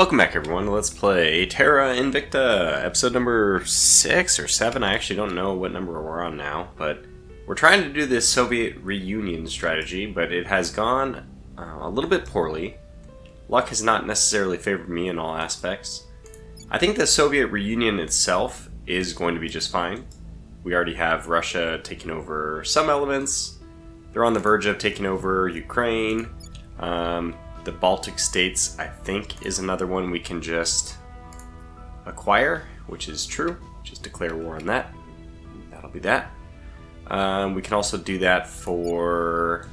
Welcome back, everyone. Let's play Terra Invicta, episode number 6 or 7. I actually don't know what number we're on now, but we're trying to do this Soviet reunion strategy, but it has gone a little bit poorly. Luck has not necessarily favored me in all aspects. I think the Soviet reunion itself is going to be just fine. We already have Russia taking over some elements. They're on the verge of taking over Ukraine. The Baltic states, I think, is another one we can just acquire, which is true. Just declare war on that. That'll be that. We can also do that for...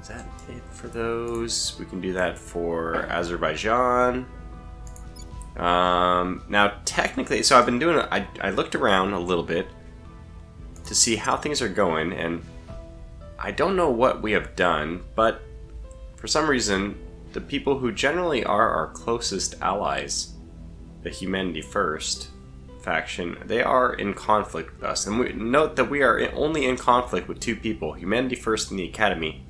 Is that it for those? We can do that for Azerbaijan. Now, technically, so I've been doing... I looked around a little bit to see how things are going, and I don't know what we have done, but for some reason, the people who generally are our closest allies, the Humanity First faction, they are in conflict with us. And we note that we are only in conflict with two people, Humanity First and the Academy.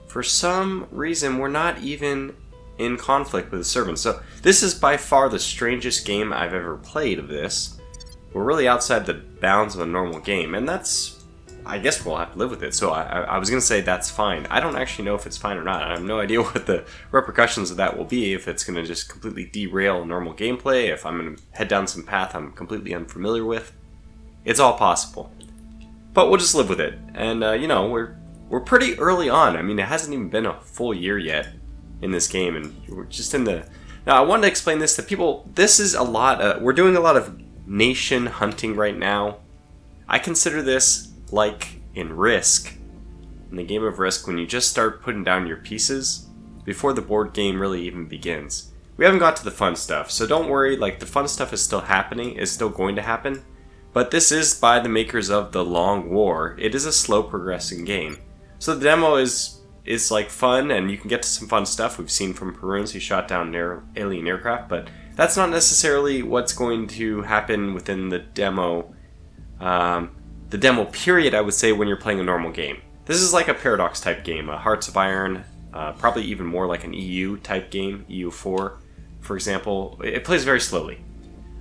For some reason, we're not even in conflict with the servants. So this is by far the strangest game I've ever played of this. We're really outside the bounds of a normal game, and that's... I guess we'll have to live with it. So I was going to say that's fine. I don't actually know if it's fine or not. I have no idea what the repercussions of that will be, if it's going to just completely derail normal gameplay, if I'm going to head down some path I'm completely unfamiliar with. It's all possible. But we'll just live with it. And, you know, we're pretty early on. I mean, it hasn't even been a full year yet in this game, and we're just in the... Now, I wanted to explain this to people. This is a lot... we're doing a lot of nation hunting right now. I consider this... like in Risk, in the game of Risk, when you just start putting down your pieces before the board game really even begins. We haven't got to the fun stuff, so don't worry, like the fun stuff is still happening, is still going to happen, but this is by the makers of The Long War. It is a slow progressing game. So the demo is like fun, and you can get to some fun stuff. We've seen from Perun's, he shot down alien aircraft, but that's not necessarily what's going to happen within the demo. The demo period, I would say, when you're playing a normal game. This is like a Paradox type game, a Hearts of Iron, probably even more like an EU type game, EU4, for example. It plays very slowly.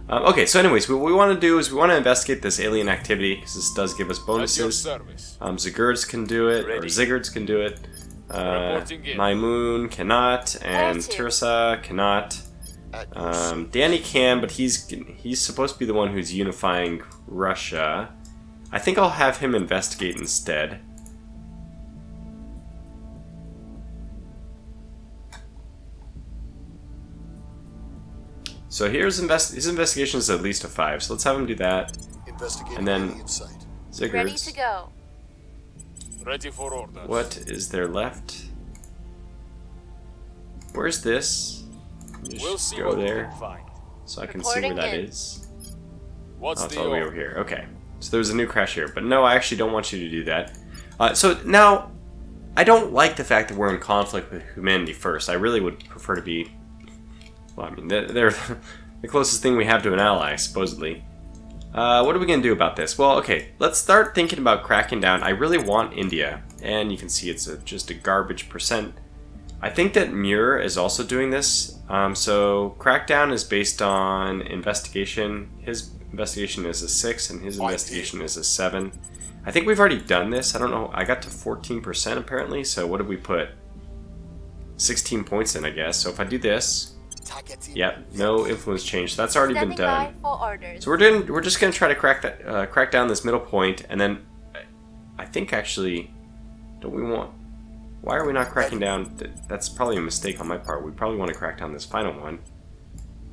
Okay, so anyways, what we want to do is we want to investigate this alien activity, because this does give us bonuses. Zigurds can do it, or Zigurds can do it. Maimoon cannot, and Tirsa cannot. Danny can, but he's supposed to be the one who's unifying Russia. I think I'll have him investigate instead. So here's his investigation is at least a 5, so let's have him do that. And then Zigurds. Ready to go. Ready for orders. What is there left? Where's this? Just go there so I can see where that is. What's it's all the way over here. Okay. So there's a new crash here, but no, I actually don't want you to do that. So now, I don't like the fact that we're in conflict with Humanity First. I really would prefer to be... Well, I mean, they're the closest thing we have to an ally, supposedly. What are we going to do about this? Well, okay, let's start thinking about cracking down. I really want India, and you can see it's just a garbage percent. I think that Muir is also doing this. So Crackdown is based on investigation. His investigation is a 6, and his investigation is a 7. I think we've already done this. I don't know. I got to 14% apparently. So what did we put? 16 points in, I guess. So if I do this, yep, no influence change. So that's already been done. So we're just gonna try to crack down this middle point, and then I think actually, don't we want? Why are we not cracking down? That's probably a mistake on my part. We probably want to crack down this final one.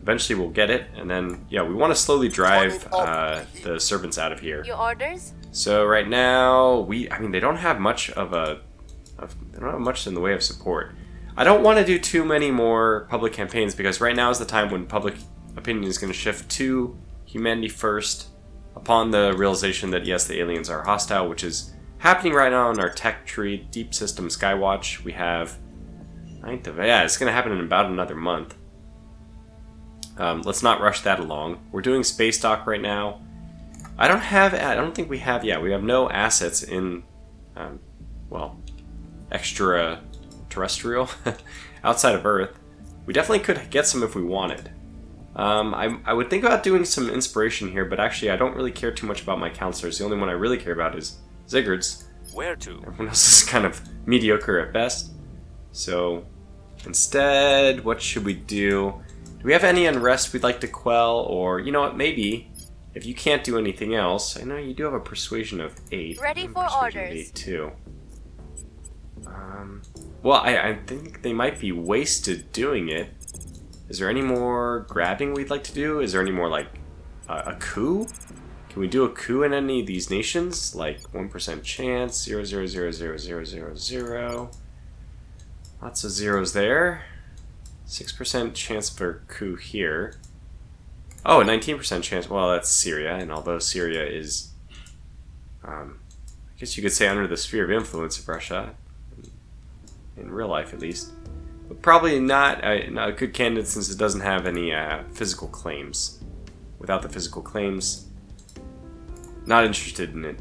Eventually we'll get it, and then, yeah, we want to slowly drive the servants out of here. Your orders? So right now, I mean, they don't have much they don't have much in the way of support. I don't want to do too many more public campaigns, because right now is the time when public opinion is going to shift to Humanity First upon the realization that, yes, the aliens are hostile, which is happening right now in our tech tree, Deep System Skywatch. We have 9th of... Yeah, it's going to happen in about another month. Let's not rush that along. We're doing space dock right now. I don't think we have... Yeah, we have no assets in... well, extraterrestrial outside of Earth. We definitely could get some if we wanted. I would think about doing some inspiration here, but actually I don't really care too much about my councilors. The only one I really care about is Sigurd's. Where to? Everyone else is kind of mediocre at best. So instead, what should we do? Do we have any unrest we'd like to quell? Or, you know what, maybe, if you can't do anything else, I know you do have a persuasion of 8. Ready for orders. 8 too. Well, I think they might be wasted doing it. Is there any more grabbing we'd like to do? Is there any more, like, a coup? Can we do a coup in any of these nations? Like 1% chance, 0.0000000. Lots of zeros there. 6% chance for coup here. Oh, a 19% chance. Well, that's Syria, and although Syria is, I guess you could say under the sphere of influence of Russia, in real life at least, but probably not a good candidate since it doesn't have any physical claims. Without the physical claims, not interested in it.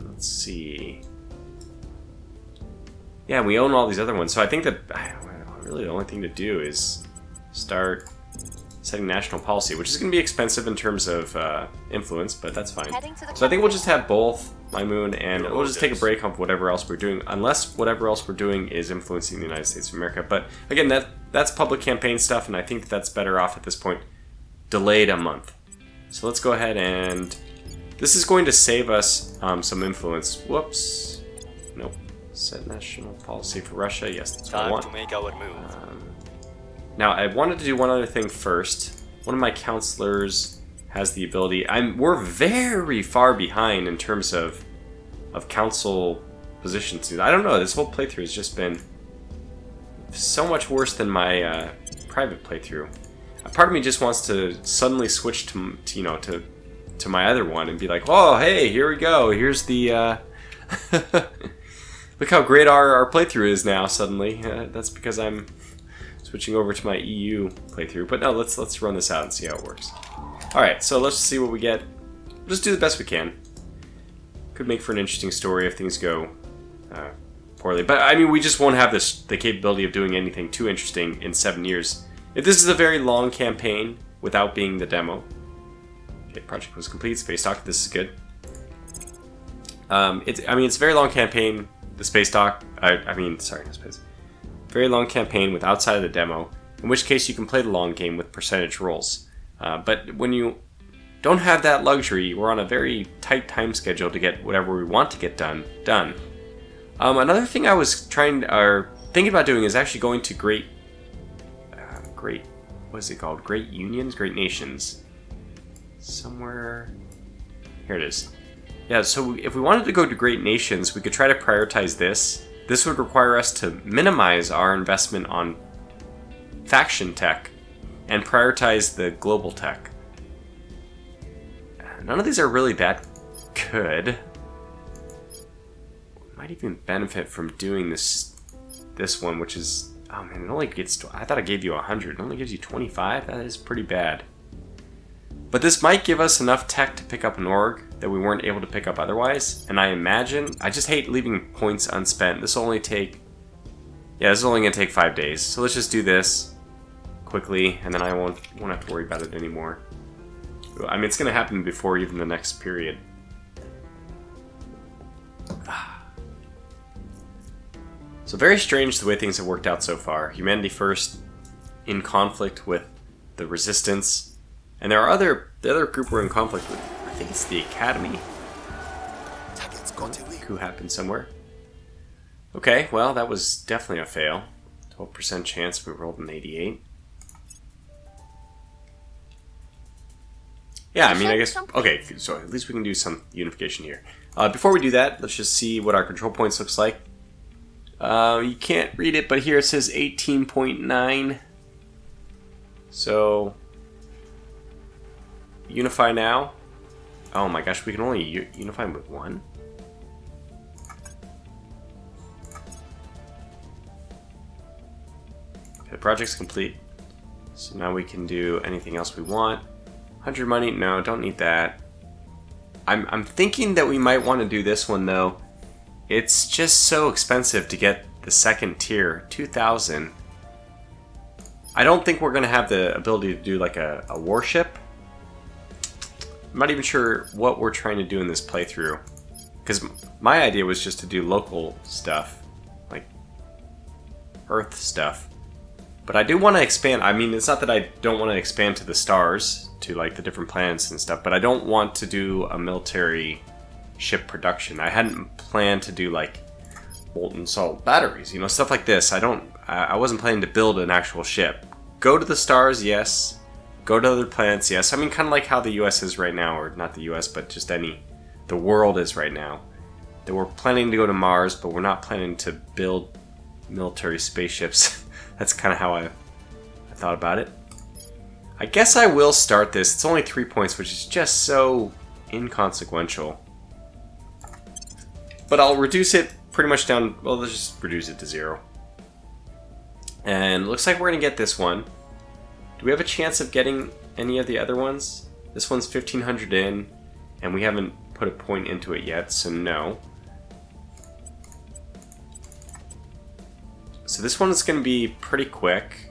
Let's see. Yeah, we own all these other ones, so I think that really the only thing to do is start setting national policy, which is going to be expensive in terms of influence, but that's fine. So I think we'll just have both my moon, and we'll just take a break on whatever else we're doing, unless whatever else we're doing is influencing the United States of America. But again, that's public campaign stuff, and I think that's better off at this point delayed a month. So let's go ahead and this is going to save us some influence. Whoops. Nope. Set national policy for Russia. Yes, that's what I want. Time to make our move. Now, I wanted to do one other thing first. One of my councilors has the ability. We're very far behind in terms of council positions. I don't know. This whole playthrough has just been so much worse than my private playthrough. A part of me just wants to suddenly switch to my other one and be like, oh, hey, here we go. Here's the look how great our playthrough is now. Suddenly, that's because I'm switching over to my EU playthrough. But no, let's run this out and see how it works. All right, so let's see what we get. We'll just do the best we can. Could make for an interesting story if things go poorly. But I mean, we just won't have the capability of doing anything too interesting in 7 years. If this is a very long campaign without being the demo. Okay, project was complete. Space dock. This is good. It's a very long campaign. The space dock. Sorry, no space. Very long campaign with outside of the demo. In which case, you can play the long game with percentage rolls. But when you don't have that luxury, we're on a very tight time schedule to get whatever we want to get done. Another thing I was thinking about doing is actually going to great, what is it called? Great unions, great nations. Somewhere, here it is. Yeah, so if we wanted to go to great nations, we could try to prioritize this. This would require us to minimize our investment on faction tech and prioritize the global tech. None of these are really that good. Might even benefit from doing this one, which is, oh man, it only gets, I thought I gave you 100, it only gives you 25? That is pretty bad. But this might give us enough tech to pick up an org that we weren't able to pick up otherwise, and I imagine, I just hate leaving points unspent. This will only take, this is only going to take 5 days, so let's just do this quickly, and then I won't have to worry about it anymore. I mean, it's going to happen before even the next period. So very strange the way things have worked out so far. Humanity first, in conflict with the Resistance, and there are the other group we're in conflict with. I think it's the Academy. Coup happened somewhere. Okay, well, that was definitely a fail. 12% chance, we rolled an 88. Yeah, I mean, I guess, okay, so at least we can do some unification here. Before we do that, let's just see what our control points looks like. You can't read it, but here it says 18.9. So, unify now. Oh my gosh, we can only unify with one? Okay, the project's complete. So now we can do anything else we want. 100 money? No, don't need that. I'm thinking that we might want to do this one though. It's just so expensive to get the second tier. 2,000. I don't think we're going to have the ability to do like a warship. I'm not even sure what we're trying to do in this playthrough. Because my idea was just to do local stuff. Like Earth stuff. But I do want to expand. I mean, it's not that I don't want to expand to the stars, to like the different planets and stuff, but I don't want to do a military ship production. I hadn't planned to do like molten salt batteries, you know, stuff like this. I wasn't planning to build an actual ship. Go to the stars, yes. Go to other planets, yes. I mean, kind of like how the US is right now, or not the US, but just the world is right now. That we're planning to go to Mars, but we're not planning to build military spaceships. That's kind of how I thought about it. I guess I will start this. It's only 3 points, which is just so inconsequential. But I'll reduce it pretty much down. Well, let's just reduce it to 0. And it looks like we're going to get this one. Do we have a chance of getting any of the other ones? This one's 1500 in, and we haven't put a point into it yet, so no. So this one is going to be pretty quick.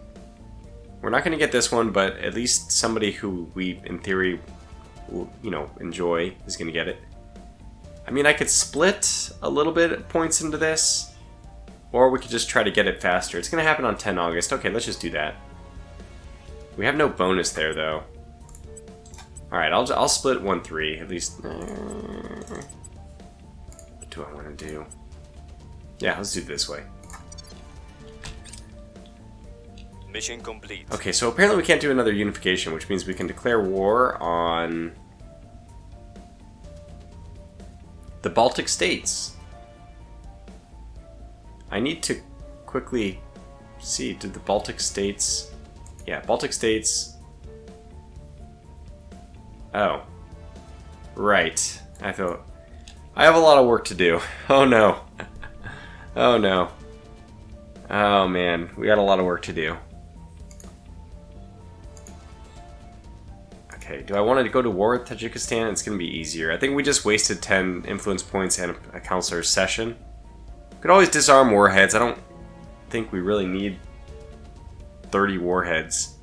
We're not going to get this one, but at least somebody who we, in theory, will, you know, enjoy is going to get it. I mean, I could split a little bit of points into this, or we could just try to get it faster. It's going to happen on 10 August. Okay, let's just do that. We have no bonus there, though. Alright, I'll split 1-3, at least. What do I want to do? Yeah, let's do it this way. Mission complete. Okay, so apparently we can't do another unification, which means we can declare war on the Baltic states. I need to quickly see, did the Baltic states... Yeah, Baltic states... Oh. Right. I thought... I have a lot of work to do. Oh no. Oh no. Oh man, we got a lot of work to do. Okay, do I want to go to war with Tajikistan? It's going to be easier. I think we just wasted 10 influence points and a councilor's session. Could always disarm warheads. I don't think we really need 30 warheads.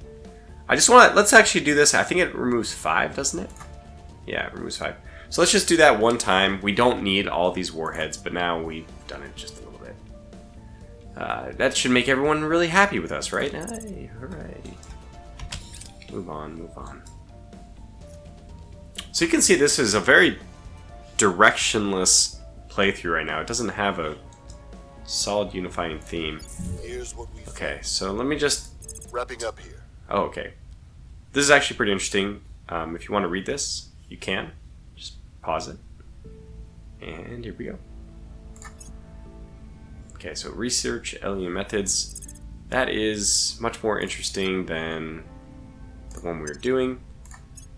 I just want to... Let's actually do this. I think it removes 5, doesn't it? Yeah, it removes 5. So let's just do that one time. We don't need all these warheads, but now we've done it just a little bit. That should make everyone really happy with us, right? Hey, hooray. Move on, move on. So you can see this is a very directionless playthrough right now. It doesn't have a solid unifying theme. Here's what we Okay, so let me just... wrapping up here. Oh, okay. This is actually pretty interesting. If you want to read this, you can. Just pause it. And here we go. Okay, so research LU methods. That is much more interesting than the one we were doing.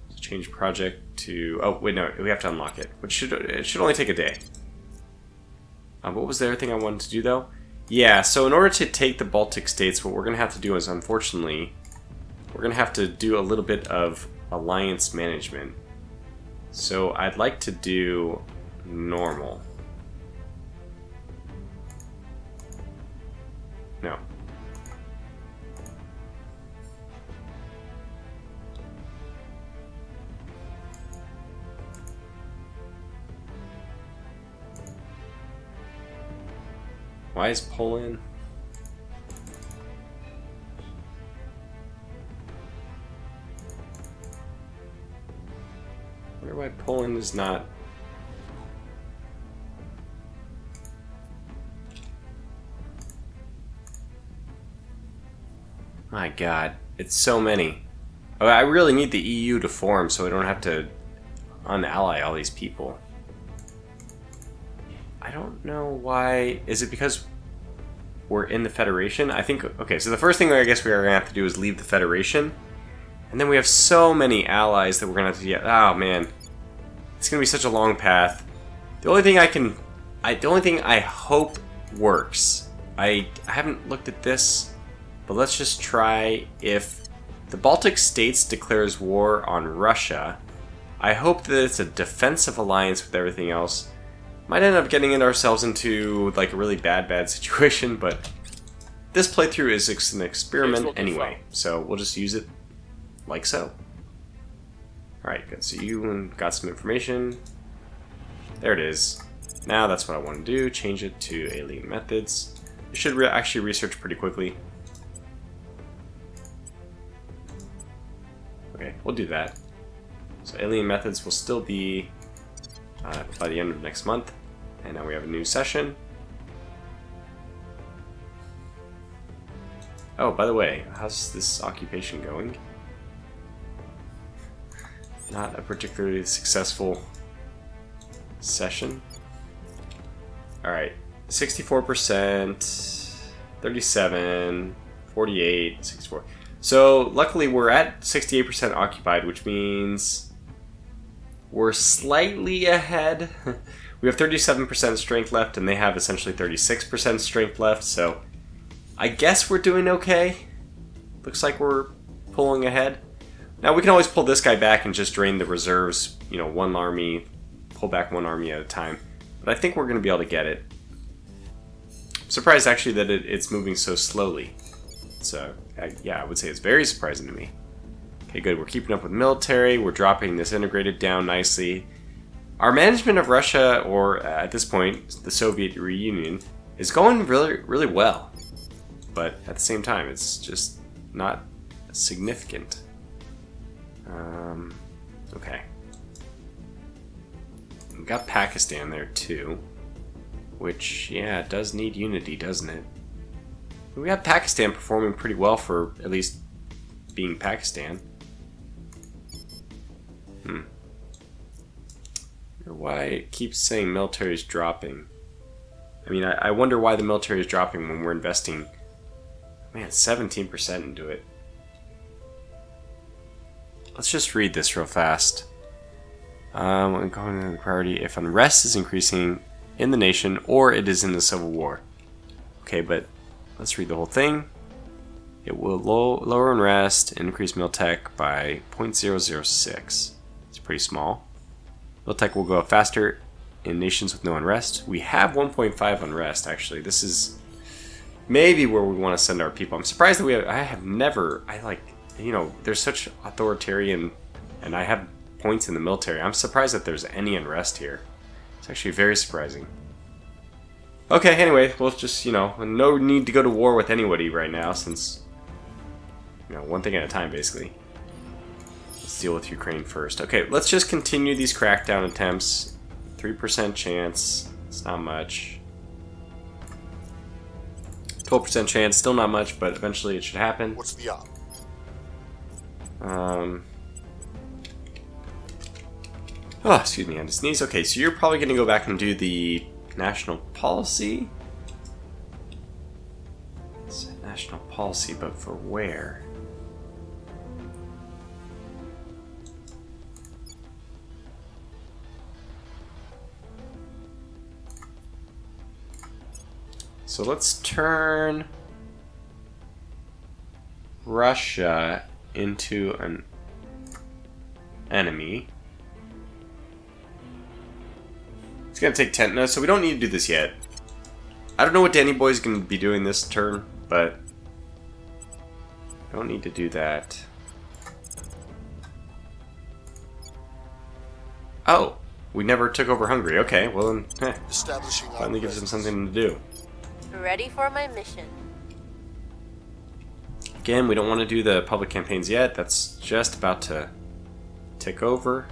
Let's change project to... Oh, wait, no, we have to unlock it. Which it should only take a day. What was the other thing I wanted to do, though? Yeah, so in order to take the Baltic states, what we're going to have to do is, unfortunately, we're going to have to do a little bit of alliance management. So I'd like to do normal. No. Why is Poland? I wonder why Poland is not... My god, it's so many. Oh, I really need the EU to form so I don't have to unally all these people. I don't know why. Is it because we're in the Federation? I think... Okay, so the first thing I guess we are going to have to do is leave the Federation. And then we have so many allies that we're going to have to get... Oh, man. It's going to be such a long path. The only thing I can... the only thing I hope works... I haven't looked at this, but let's just try if the Baltic States declares war on Russia. I hope that it's a defensive alliance with everything else. Might end up getting ourselves into like a really bad situation, but this playthrough is an experiment Here's what we anyway, found. so we'll just use it like so. Alright, good. So you got some information. There it is. Now that's what I want to do. Change it to alien methods. You should actually research pretty quickly. Okay, we'll do that. So alien methods will still be by the end of next month. And now we have a new session. Oh, by the way, how's this occupation going? Not a particularly successful session. Alright, 64%, 37, 48, 64. So luckily we're at 68% occupied, which means we're slightly ahead. We have 37% strength left and they have essentially 36% strength left, so I guess we're doing okay. Looks like we're pulling ahead. Now we can always pull this guy back and just drain the reserves, you know, one army, pull back one army at a time. But I think we're going to be able to get it. I'm surprised actually that it's moving so slowly. So yeah, I would say it's very surprising to me. Okay, good. We're keeping up with military. We're dropping this integrated down nicely. Our management of Russia, or at this point, the Soviet Union, is going really, really well. But at the same time, it's just not significant. Okay. We've got Pakistan there too, which, yeah, does need unity, doesn't it? We have Pakistan performing pretty well for at least being Pakistan. I wonder why it keeps saying military is dropping. I mean, I wonder why the military is dropping when we're investing, man, 17% into it. Let's just read this real fast. When going into the priority, if unrest is increasing in the nation or it is in the civil war. Okay, but let's read the whole thing. It will lower unrest and increase Miltech by 0.006. It's pretty small. Miltech will go up faster in nations with no unrest. We have 1.5 unrest, actually. This is maybe where we want to send our people. I'm surprised that you know, there's such authoritarian, and I have points in the military. I'm surprised that there's any unrest here. It's actually very surprising. Okay, anyway, we'll just, you know, no need to go to war with anybody right now, since, you know, one thing at a time, basically. Let's deal with Ukraine first. Okay, let's just continue these crackdown attempts. 3% chance, it's not much. 12% chance, still not much, but eventually it should happen. What's the op? Oh, excuse me, I had to sneeze. Okay, so you're probably going to go back and do the national policy? It's national policy, but for where? So let's turn Russia into an enemy. It's gonna take 10. No, so we don't need to do this yet. I don't know what Danny Boy's gonna be doing this turn, but I don't need to do that. Oh, we never took over Hungary. Okay, well then, Establishing finally gives him presence. something to do. Ready for my mission. Again, we don't want to do the public campaigns yet. That's just about to tick over.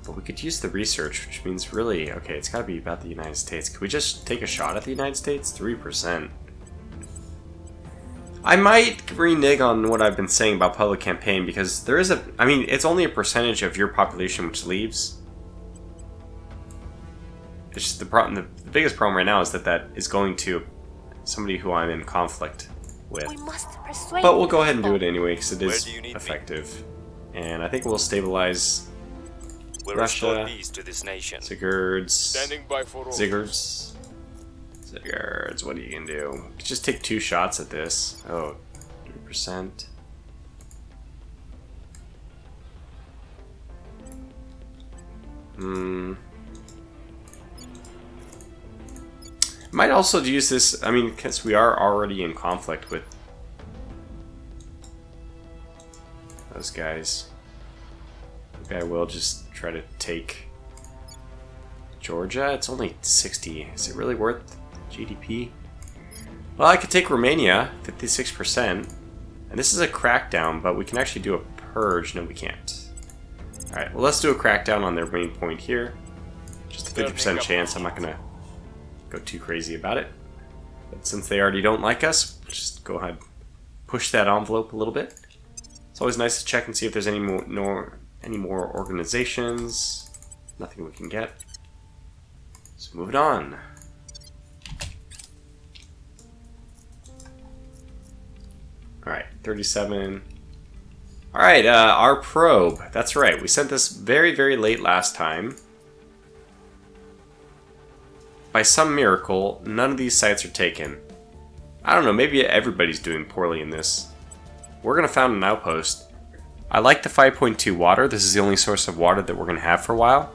But we could use the research, which means really, okay, it's got to be about the United States. Could we just take a shot at the United States? 3%. I might renege on what I've been saying about public campaign, because there is I mean, it's only a percentage of your population which leaves. It's just the problem. The biggest problem right now is that is going to somebody who I'm in conflict with. We must persuade But we'll go ahead and do people. it anyway, because it Where is do you need me? effective. And I think we'll stabilize We'll Russia. restore peace to this nation. Standing Zigguards. by for orders. Zigguards, what are you gonna do? Just take 2 shots at this. Oh, 3%. Might also use this, I mean, because we are already in conflict with those guys. Maybe I will just try to take Georgia. It's only 60. Is it really worth GDP? Well, I could take Romania, 56%. And this is a crackdown, but we can actually do a purge. No, we can't. Alright, well, let's do a crackdown on their main point here. Just a 50% chance. I'm not going to go too crazy about it. But since they already don't like us, just go ahead, push that envelope a little bit. It's always nice to check and see if there's any more organizations. Nothing we can get. So moving on. Alright, 37. Alright, our probe. That's right, we sent this very, very late last time. By some miracle, none of these sites are taken. I don't know, maybe everybody's doing poorly in this. We're going to found an outpost. I like the 5.2 water. This is the only source of water that we're going to have for a while.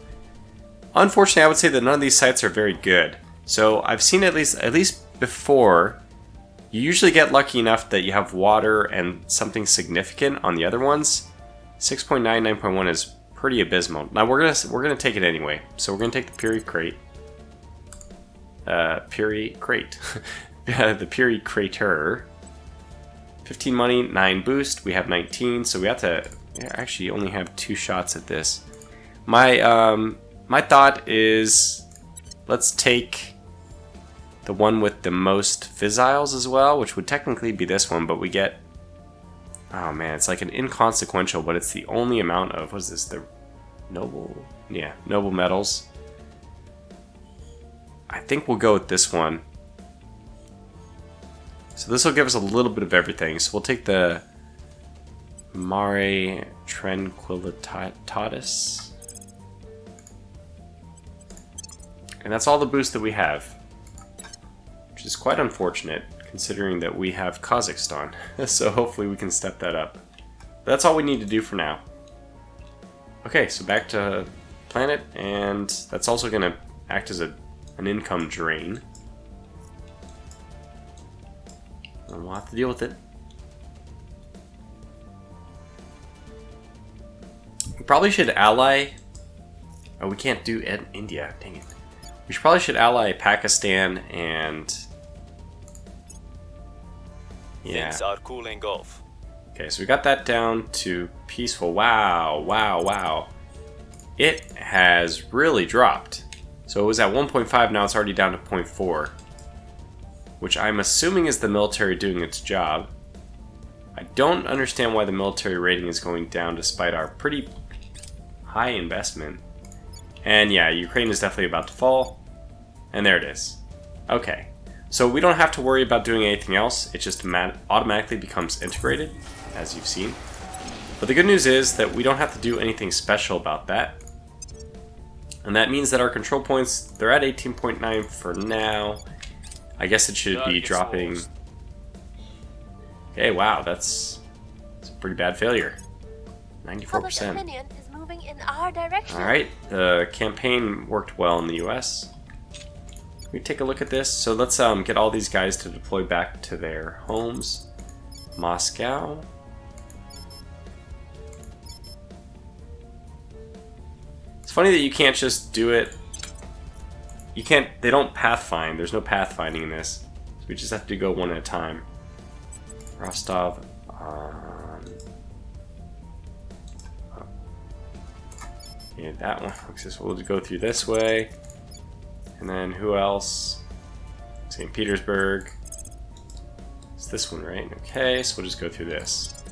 Unfortunately, I would say that none of these sites are very good. So I've seen at least before, you usually get lucky enough that you have water and something significant on the other ones. 6.9, 9.1 is pretty abysmal. Now we're gonna take it anyway. So we're gonna take the Puri crate. Puri crate. The Puri crater. 15 money, 9 boost. We have 19, so we have to actually only have 2 shots at this. My thought is, let's take the one with the most fissiles as well, which would technically be this one, but we get, oh man, it's like an inconsequential, but it's the only amount of, what is this, the noble, yeah, noble metals. I think we'll go with this one. So this will give us a little bit of everything. So we'll take the Mare Tranquillitatis. And that's all the boost that we have. Which is quite unfortunate, considering that we have Kazakhstan. So hopefully we can step that up. But that's all we need to do for now. Okay, so back to planet, and that's also going to act as an income drain. And we'll have to deal with it. We probably should ally... Oh, we can't do India, dang it. We probably should ally Pakistan and... Yeah. Things are cooling off. Okay, so we got that down to peaceful. Wow, wow, wow. It has really dropped. So it was at 1.5, now it's already down to 0.4. Which I'm assuming is the military doing its job. I don't understand why the military rating is going down despite our pretty high investment. And yeah, Ukraine is definitely about to fall. And there it is. Okay. So we don't have to worry about doing anything else. It just automatically becomes integrated, as you've seen. But the good news is that we don't have to do anything special about that. And that means that our control points, they're at 18.9 for now. I guess it should be dropping... Okay, wow, that's a pretty bad failure. 94%. Public opinion is moving in our direction. Alright, the campaign worked well in the US. We take a look at this. So let's get all these guys to deploy back to their homes. Moscow. It's funny that you can't just do it. You can't, they don't pathfind. There's no pathfinding in this. So we just have to go one at a time. Rostov. Yeah, that one. We'll go through this way. And then who else? St. Petersburg. It's this one, right? Okay, so we'll just go through this.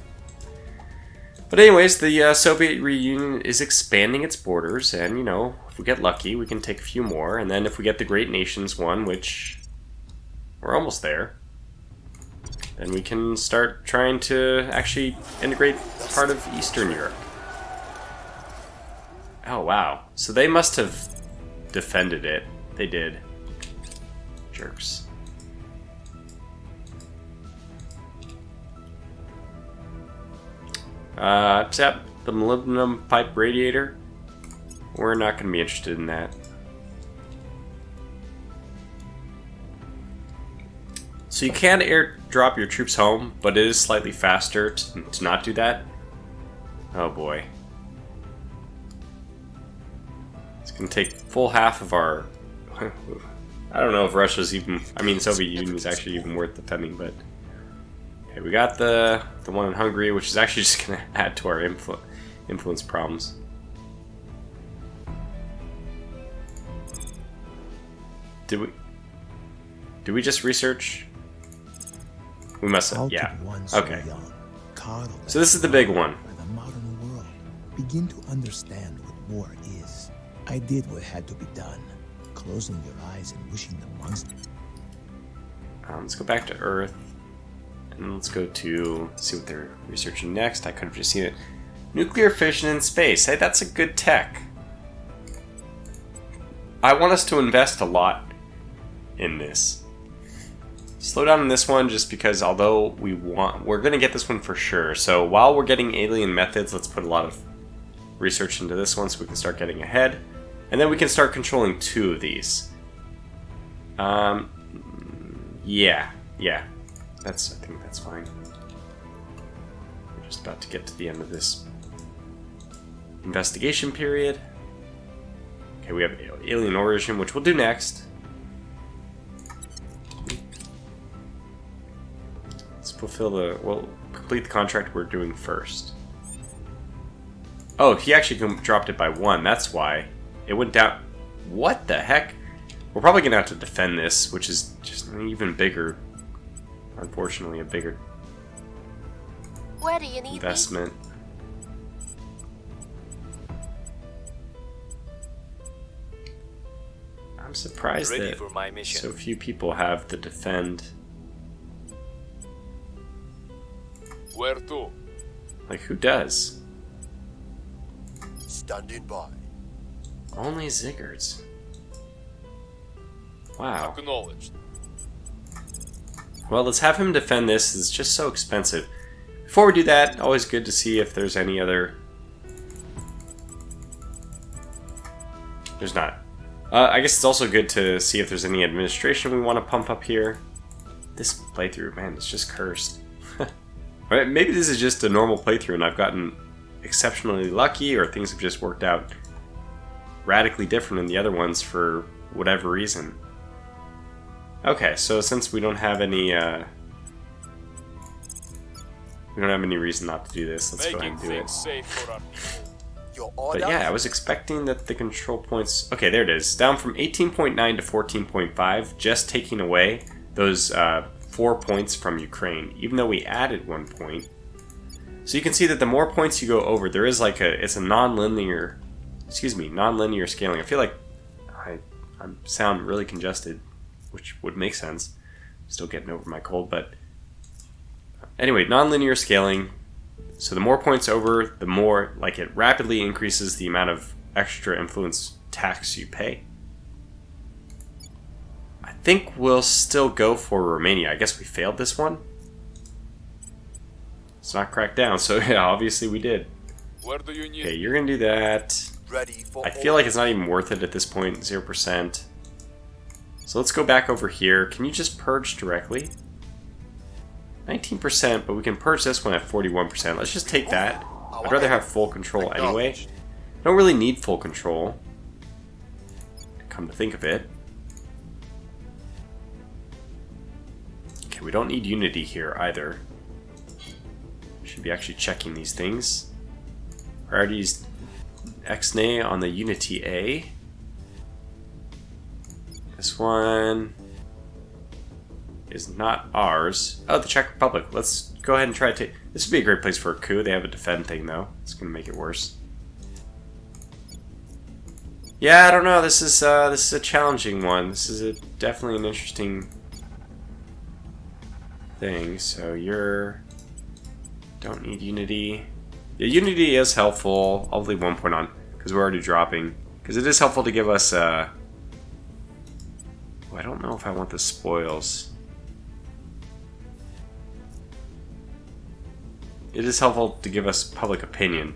But anyways, the Soviet Union is expanding its borders, and you know, if we get lucky, we can take a few more. And then if we get the Great Nations one, which we're almost there, then we can start trying to actually integrate part of Eastern Europe. Oh wow, so they must have defended it. They did. Jerks. Except the molybdenum pipe radiator. We're not going to be interested in that. So you can airdrop your troops home, but it is slightly faster to not do that. Oh boy. It's going to take full half of our... I don't know if Russia's even... I mean, Soviet Union is actually even worth defending, but... Okay, we got the one in Hungary, which is actually just going to add to our influence problems. Did we just research? We must have, yeah. Okay. So this is the big one. The modern world begin to understand what war is. I did what had to be done, closing your eyes and wishing the monster. Let's go back to Earth, and let's go to see what they're researching next. I could have just seen it. Nuclear fission in space. Hey, that's a good tech. I want us to invest a lot in this. Slow down on this one just because although we're going to get this one for sure. So while we're getting alien methods, let's put a lot of research into this one so we can start getting ahead. And then we can start controlling 2 of these. Yeah. I think that's fine. We're just about to get to the end of this investigation period. Okay, we have alien origin, which we'll do next. We'll complete the contract we're doing first. Oh, he actually dropped it by 1. That's why it went down. What the heck? We're probably gonna have to defend this, which is just an even bigger, unfortunately, a bigger Where do you need investment. I'm surprised Ready that for my mission. so few people have the defend. Where to? Like, who does? Standing by. Only Zigguards. Wow. Acknowledged. Well, let's have him defend this. It's just so expensive. Before we do that, always good to see if there's any other... There's not. I guess it's also good to see if there's any administration we want to pump up here. This playthrough, man, it's just cursed. Right, maybe this is just a normal playthrough and I've gotten exceptionally lucky, or things have just worked out radically different than the other ones for whatever reason. Okay, so since we don't have any reason not to do this, let's go ahead Making and do things it. safe for our people. Your order. But yeah, I was expecting that the control points... Okay, there it is. Down from 18.9 to 14.5, just taking away those 4 points from Ukraine, even though we added 1 point. So you can see that the more points you go over, there is like it's a non-linear scaling. I feel like I sound really congested, which would make sense. Still getting over my cold, but anyway, non-linear scaling. So the more points over, the more like it rapidly increases the amount of extra influence tax you pay. I think we'll still go for Romania. I guess we failed this one. It's not cracked down, so yeah, obviously we did. Where do you need? Okay, you're gonna do that. Ready for I feel like it's not even worth it at this point, 0%. So let's go back over here. Can you just purge directly? 19%, but we can purge this one at 41%. Let's just take that. I'd rather have full control anyway. Don't really need full control, come to think of it. Okay, we don't need unity here either. Should be actually checking these things. Priorities X-nay on the Unity A. This one is not ours. Oh, the Czech Republic. Let's go ahead and try to... This would be a great place for a coup. They have a defend thing, though. It's going to make it worse. Yeah, I don't know. This is a challenging one. This is definitely an interesting thing. So you're... Don't need unity. Yeah, unity is helpful. I'll leave 1 point on because we're already dropping. Because it is helpful to give us... Oh, I don't know if I want the spoils. It is helpful to give us public opinion.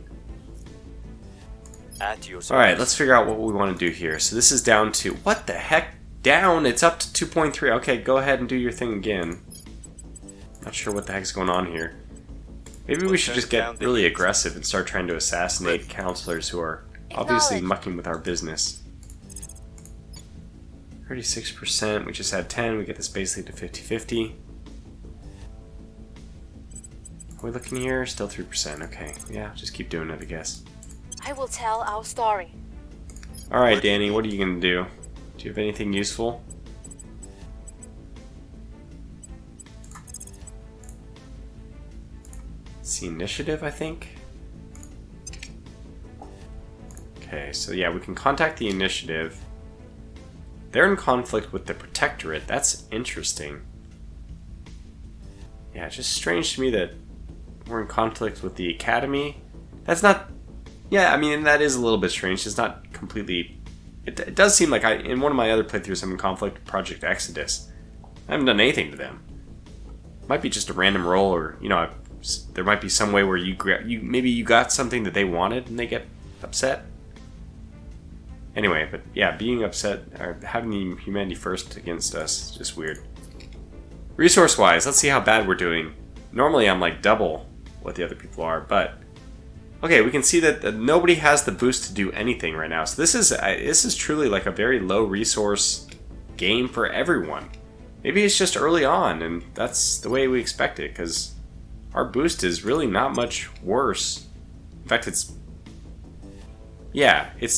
At your Alright, let's figure out what we want to do here. So this is down to... What the heck? Down? It's up to 2.3. Okay, go ahead and do your thing again. Not sure what the heck's going on here. Maybe we should just get really aggressive and start trying to assassinate councilors who are obviously mucking with our business. 36%, we just had 10, we get this basically to 50-50. Are we looking here? Still 3%, okay. Yeah, just keep doing it, I guess. I will tell our story. Alright, Danny, what are you gonna do? Do you have anything useful? See initiative, I think. Okay, so yeah, we can contact the initiative. They're in conflict with the protectorate. That's interesting. Yeah, it's just strange to me that we're in conflict with the academy. That's not... Yeah, I mean, that is a little bit strange. It's not completely... It does seem like in one of my other playthroughs I'm in conflict with Project Exodus. I haven't done anything to them. Might be just a random roll, or, you know, there might be some way where maybe you got something that they wanted and they get upset. Anyway, but yeah, being upset or having humanity first against us is just weird. Resource-wise, let's see how bad we're doing. Normally I'm like double what the other people are, but okay, we can see that nobody has the boost to do anything right now. So this is truly like a very low resource game for everyone. Maybe it's just early on, and that's the way we expect it, because our boost is really not much worse. In fact, it's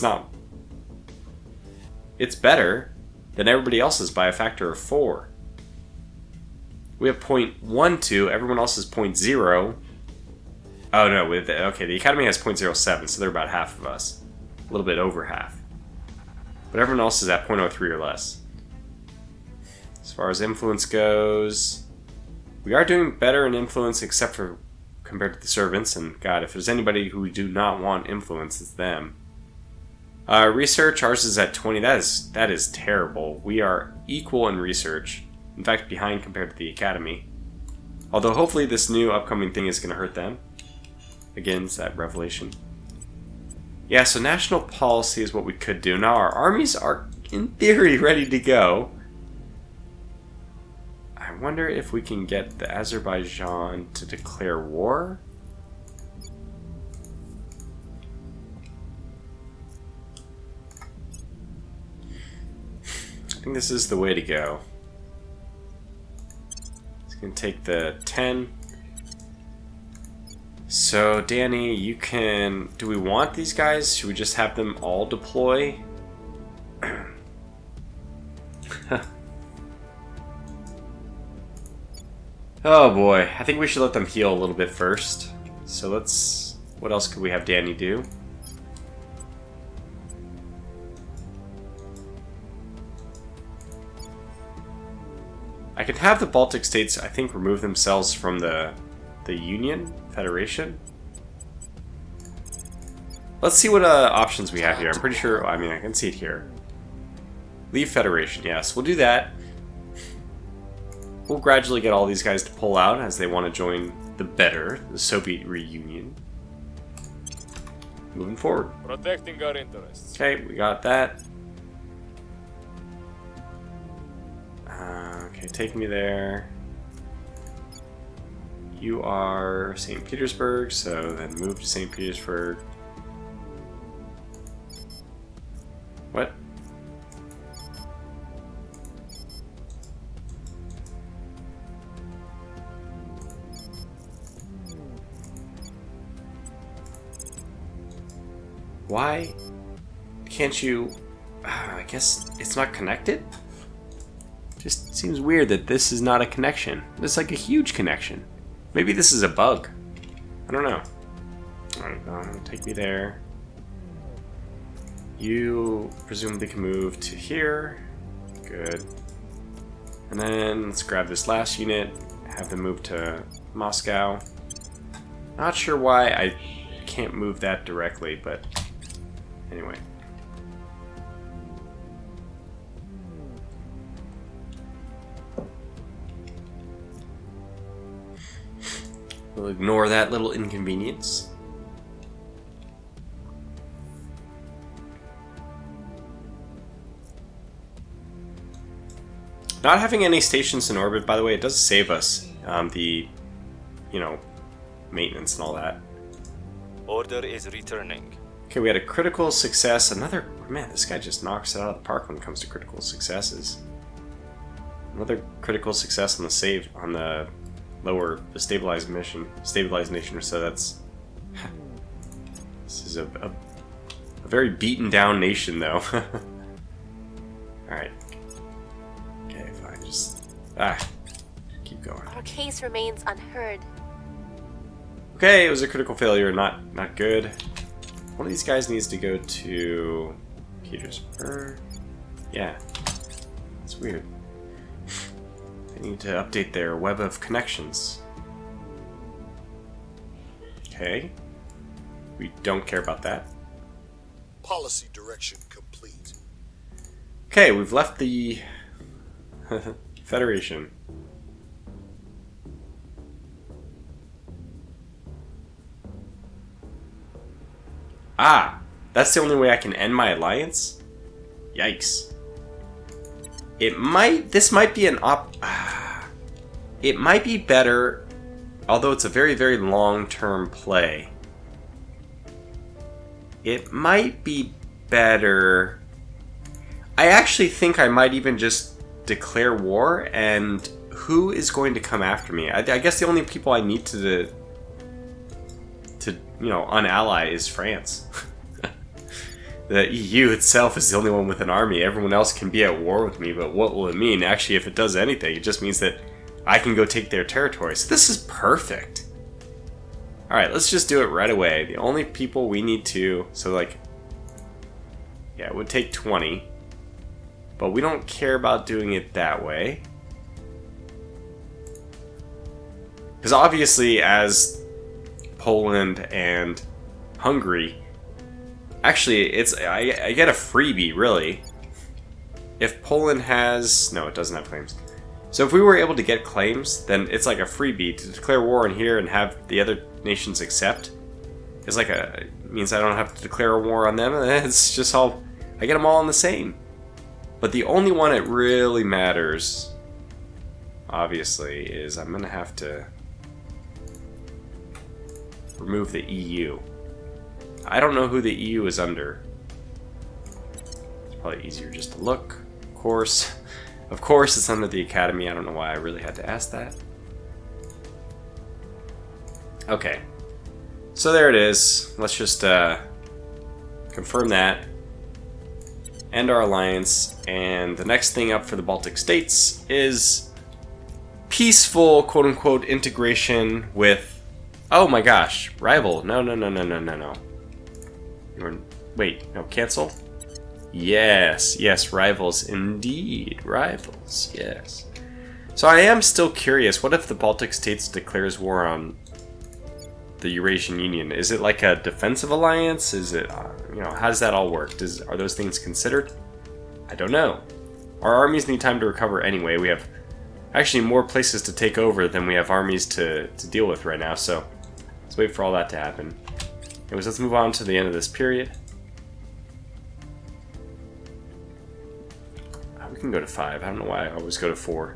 not. It's better than everybody else's by a factor of 4. We have 0.12, everyone else is 0.0. Oh no, okay, the Academy has 0.07, so they're about half of us. A little bit over half. But everyone else is at 0.03 or less. As far as influence goes, we are doing better in influence except for compared to the servants, and God, if there's anybody who we do not want influence, it's them. Research, ours is at 20. That is terrible. We are equal in research. In fact, behind compared to the Academy. Although hopefully this new upcoming thing is going to hurt them. Again, it's that revelation. Yeah, so national policy is what we could do. Now our armies are, in theory, ready to go. I wonder if we can get the Azerbaijan to declare war? I think this is the way to go. It's going to take the 10. So, Danny, you can... Do we want these guys? Should we just have them all deploy? Oh boy, I think we should let them heal a little bit first. So let's... What else could we have Danny do? I could have the Baltic states, I think, remove themselves from the Union? Federation? Let's see what options we have here. I'm pretty sure, I mean, I can see it here. Leave Federation, yes. We'll do that. We'll gradually get all these guys to pull out as they want to join the Soviet reunion. Moving forward. Protecting our interests. Okay, we got that. Okay, take me there. You are St. Petersburg, so then move to St. Petersburg. What? Why can't you... I guess it's not connected? Just seems weird that this is not a connection. It's like a huge connection. Maybe this is a bug. I don't know. Alright, take me there. You presumably can move to here. Good. And then let's grab this last unit, have them move to Moscow. Not sure why I can't move that directly, but anyway. We'll ignore that little inconvenience. Not having any stations in orbit, by the way, it does save us the, you know, maintenance and all that. Order is returning. Okay, we had a critical success. Another, man, this guy just knocks it out of the park when it comes to critical successes. Another critical success on the save, on the lower, the stabilized nation, so that's, this is a very beaten down nation though. Alright. Okay, fine, just, keep going. Our case remains unheard. Okay, it was a critical failure, not good. One of these guys needs to go to Petersburg. Yeah, it's weird. They need to update their web of connections. Okay, we don't care about that. Policy direction complete. Okay, we've left the Federation. Ah, that's the only way I can end my alliance? Yikes. This might be an it might be better, although it's a very, very long-term play. It might be better. I actually think I might even just declare war, and who is going to come after me? I guess the only people I need to you know, unally is France. The EU itself is the only one with an army. Everyone else can be at war with me, but what will it mean? Actually, if it does anything, it just means that I can go take their territory. So this is perfect. Alright, let's just do it right away. The only people we need to... So, like... Yeah, it would take 20. But we don't care about doing it that way. Because obviously, as Poland and Hungary... Actually, I get a freebie, really. If Poland has... No, it doesn't have claims. So if we were able to get claims, then it's like a freebie. To declare war in here and have the other nations accept is like it means I don't have to declare a war on them. It's just all... I get them all in the same. But the only one it really matters, obviously, is I'm going to have to remove the EU. I don't know who the EU is under. It's probably easier just to look. Of course it's under the Academy. I don't know why I really had to ask that. Okay. So there it is. Let's just confirm that. End our alliance. And the next thing up for the Baltic states is peaceful, quote-unquote, integration with... Oh my gosh. Rival. No. Wait, no, cancel? Yes, rivals indeed. Rivals, yes. So I am still curious, what if the Baltic states declares war on the Eurasian Union? Is it like a defensive alliance? Is it, you know, how does that all work? Are those things considered? I don't know. Our armies need time to recover anyway. We have actually more places to take over than we have armies to deal with right now, so let's wait for all that to happen. Anyways, let's move on to the end of this period. We can go to 5. I don't know why I always go to 4.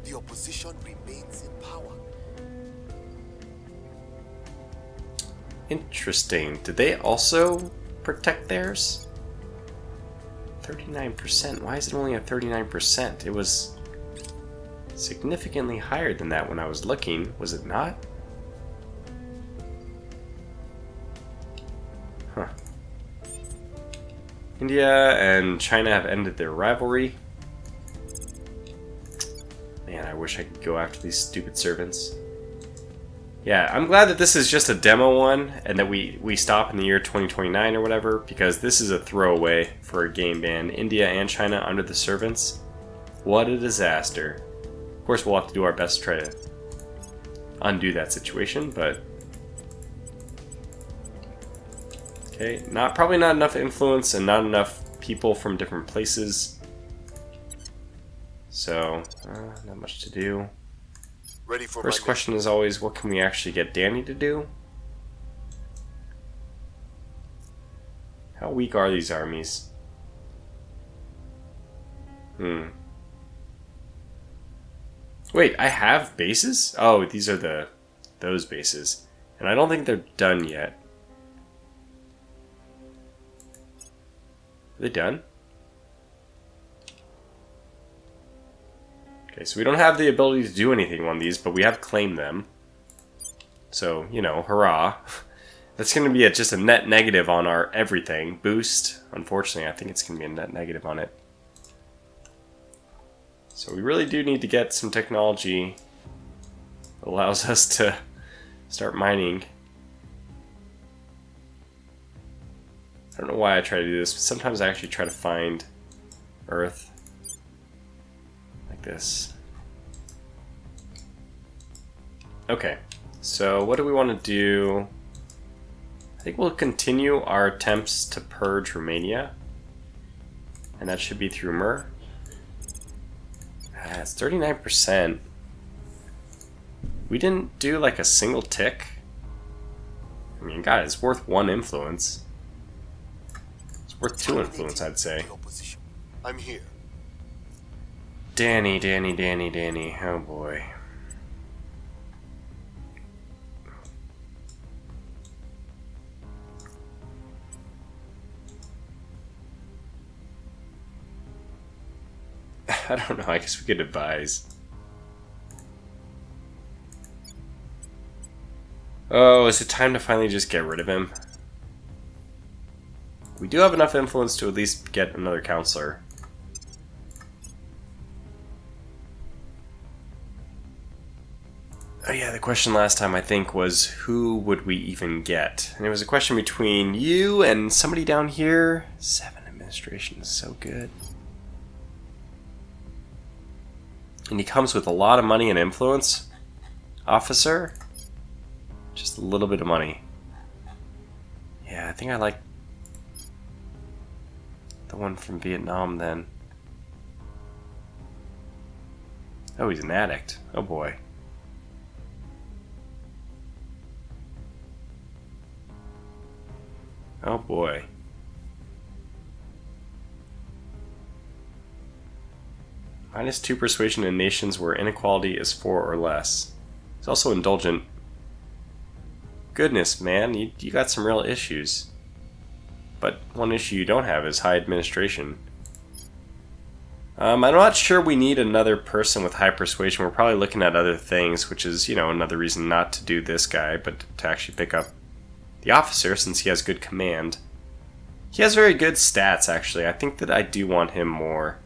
The opposition remains in power. Interesting. Did they also protect theirs? 39%. Why is it only at 39%? It was significantly higher than that when I was looking, was it not? Huh. India and China have ended their rivalry. Man, I wish I could go after these stupid servants. Yeah, I'm glad that this is just a demo one, and that we stop in the year 2029 or whatever, because this is a throwaway for a game ban. India and China under the servants. What a disaster. Of course, we'll have to do our best to try to undo that situation, but... Okay, probably not enough influence and not enough people from different places. So, not much to do. Ready for First question is always, what can we actually get Danny to do? How weak are these armies? Wait, I have bases? Oh, these are those bases. And I don't think they're done yet. Are they done? Okay, so we don't have the ability to do anything on these, but we have claimed them. So, you know, hurrah. That's going to be just a net negative on our everything. Boost. Unfortunately, I think it's going to be a net negative on it. So we really do need to get some technology that allows us to start mining. I don't know why I try to do this, but sometimes I actually try to find Earth like this. Okay, so what do we want to do? I think we'll continue our attempts to purge Romania, and that should be through Mir. It's 39%. We didn't do like a single tick. I mean, God, it's worth 1 influence. It's worth 2 influence, I'd say. The opposition. I'm here. Danny. Oh boy. I don't know, I guess we could advise. Oh, is it time to finally just get rid of him? We do have enough influence to at least get another councilor. Oh yeah, the question last time I think was who would we even get? And it was a question between you and somebody down here. 7 administration is so good. And he comes with a lot of money and influence. Officer? Just a little bit of money. Yeah, I think I like the one from Vietnam then. Oh, he's an addict. Oh boy. Oh boy. -2 persuasion in nations where inequality is 4 or less. He's also indulgent. Goodness, man, you got some real issues. But one issue you don't have is high administration. I'm not sure we need another person with high persuasion. We're probably looking at other things, which is, you know, another reason not to do this guy, but to actually pick up the officer since he has good command. He has very good stats, actually. I think that I do want him more.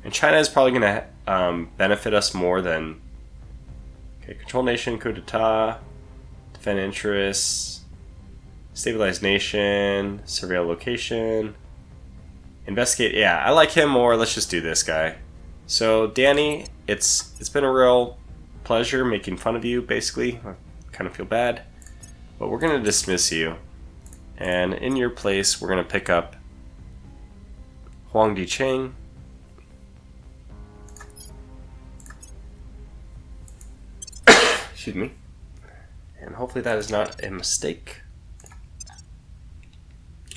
And China is probably going to benefit us more than... Okay, control nation, coup d'etat, defend interests, stabilize nation, surveil location, investigate. Yeah, I like him more. Let's just do this guy. So, Danny, it's been a real pleasure making fun of you, basically. I kind of feel bad. But we're going to dismiss you. And in your place, we're going to pick up Huang Dicheng. Excuse me. And hopefully that is not a mistake.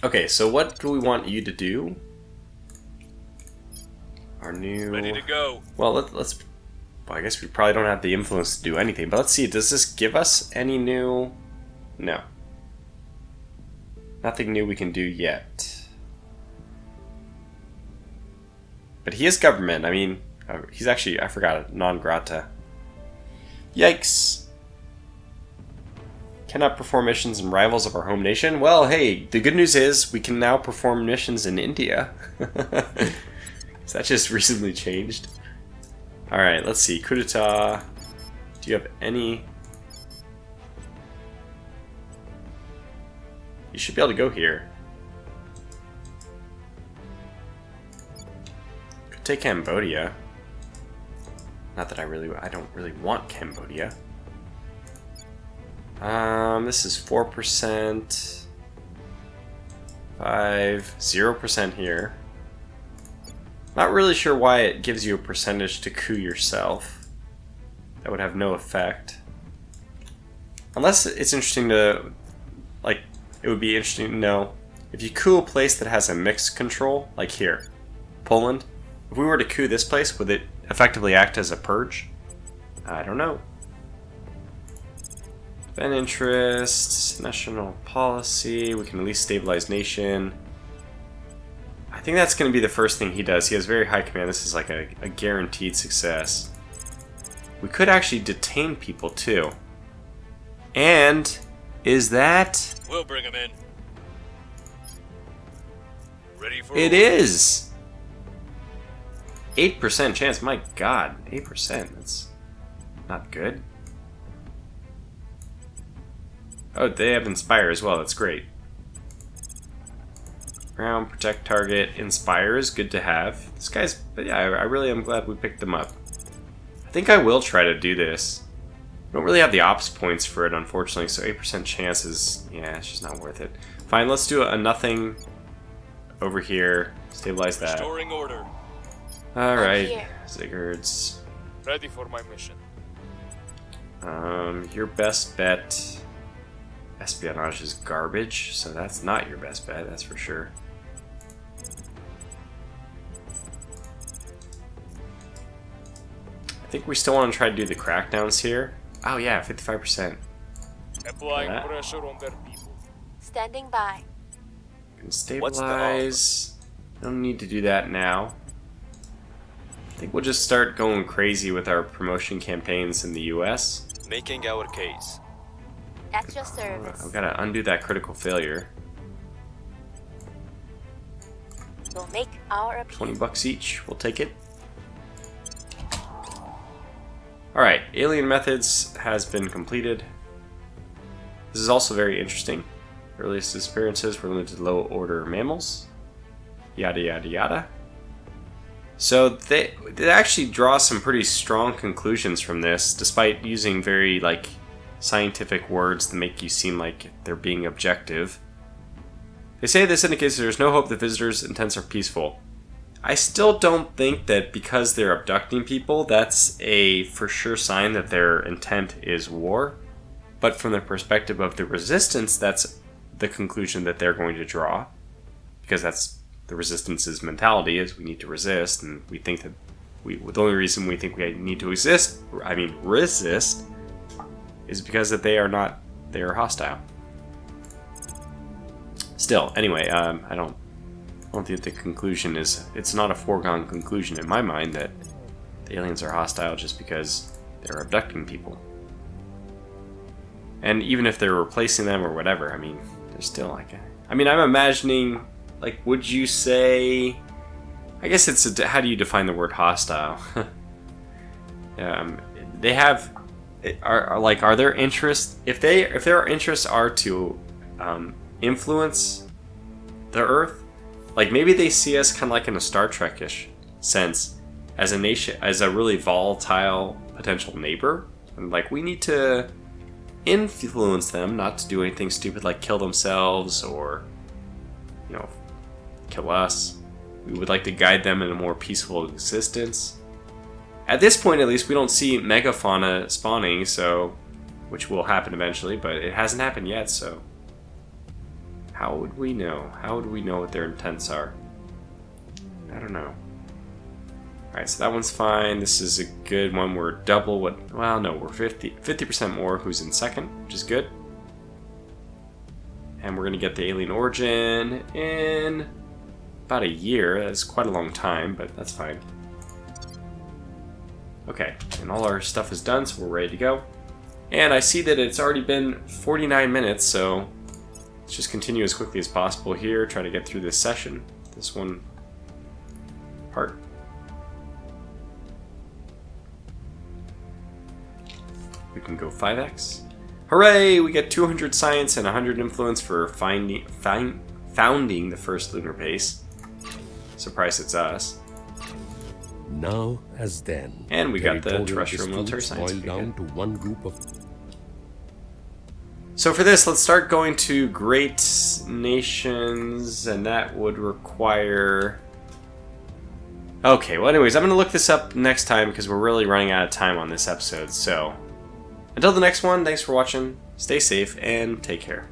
Okay, so what do we want you to do? Our new... Ready to go. Well, let's... Well, I guess we probably don't have the influence to do anything, but let's see. Does this give us any new... No. Nothing new we can do yet. But he is government. I mean, he's actually... I forgot it. Non grata. Yikes. Cannot perform missions in rivals of our home nation? Well, hey, the good news is we can now perform missions in India. So that just recently changed. Alright, let's see. Coup d'etat. Do you have any... You should be able to go here. Could take Cambodia. Not that I don't really want Cambodia. This is 4%. 0% here. Not really sure why it gives you a percentage to coup yourself. That would have no effect. Unless it's interesting to, like, it would be interesting to know if you coup a place that has a mixed control, like here, Poland. If we were to coup this place, would it effectively act as a purge? I don't know. Spend interest, national policy, we can at least stabilize nation. I think that's going to be the first thing he does. He has very high command. This is like a guaranteed success. We could actually detain people too. And is that... We'll bring him in. Ready for It is! 8% chance, my god, 8%, that's not good. Oh, they have Inspire as well, that's great. Ground, protect target, Inspire is good to have. This guy's, but yeah, I really am glad we picked them up. I think I will try to do this. I don't really have the ops points for it, unfortunately, so 8% chance is, yeah, it's just not worth it. Fine, let's do a nothing over here, stabilize that. restoring order. Alright, here. Zigguards. Ready for my mission. Your best bet... Espionage is garbage, so that's not your best bet, that's for sure. I think we still want to try to do the crackdowns here. Oh yeah, 55%. Applying Yeah. pressure on their people. Standing by. Can What's the stabilize. Don't need to do that now. I think we'll just start going crazy with our promotion campaigns in the US. Making our case. At your service. I've got to undo that critical failure. We'll make our appeal. 20 bucks each, we'll take it. Alright, Alien Methods has been completed. This is also very interesting. Earliest disappearances were limited to low order mammals. Yada yada yada. So they actually draw some pretty strong conclusions from this, despite using very like scientific words that make you seem like they're being objective. They say this indicates there's no hope that visitors' intents are peaceful. I still don't think that because they're abducting people, that's a for sure sign that their intent is war. But from the perspective of the resistance, that's the conclusion that they're going to draw. Because that's the resistance's mentality, is we need to resist, and we think that the only reason we think we need to resist, is because that they are hostile. Still, anyway, I don't think the conclusion is, it's not a foregone conclusion in my mind that the aliens are hostile just because they're abducting people. And even if they're replacing them or whatever, I mean, they're still like, I'm imagining, like, would you say, I guess it's how do you define the word hostile? They have, are their interests, if their interests are to influence the Earth, like maybe they see us kind of like in a Star Trek-ish sense as a nation, as a really volatile potential neighbor, and like we need to influence them not to do anything stupid like kill themselves or, you know, kill us. We would like to guide them in a more peaceful existence. At this point, at least, we don't see megafauna spawning, so, which will happen eventually, but it hasn't happened yet, so how would we know? How would we know what their intents are? I don't know. Alright, so that one's fine. This is a good one. We're double what, well, no, we're 50% more who's in second, which is good. And we're going to get the alien origin in about a year. That's quite a long time, but that's fine. Okay, and all our stuff is done, so we're ready to go. And I see that it's already been 49 minutes, so let's just continue as quickly as possible here, try to get through this session, this one part. We can go 5x. Hooray! We get 200 science and 100 influence for founding the first lunar base. Surprised it's us. Now as then. And we got the territorial terrestrial military disputes science. boil down to one group of. So for this, let's start going to great nations, and that would require... Okay, well anyways, I'm going to look this up next time because we're really running out of time on this episode, so... Until the next one, thanks for watching, stay safe, and take care.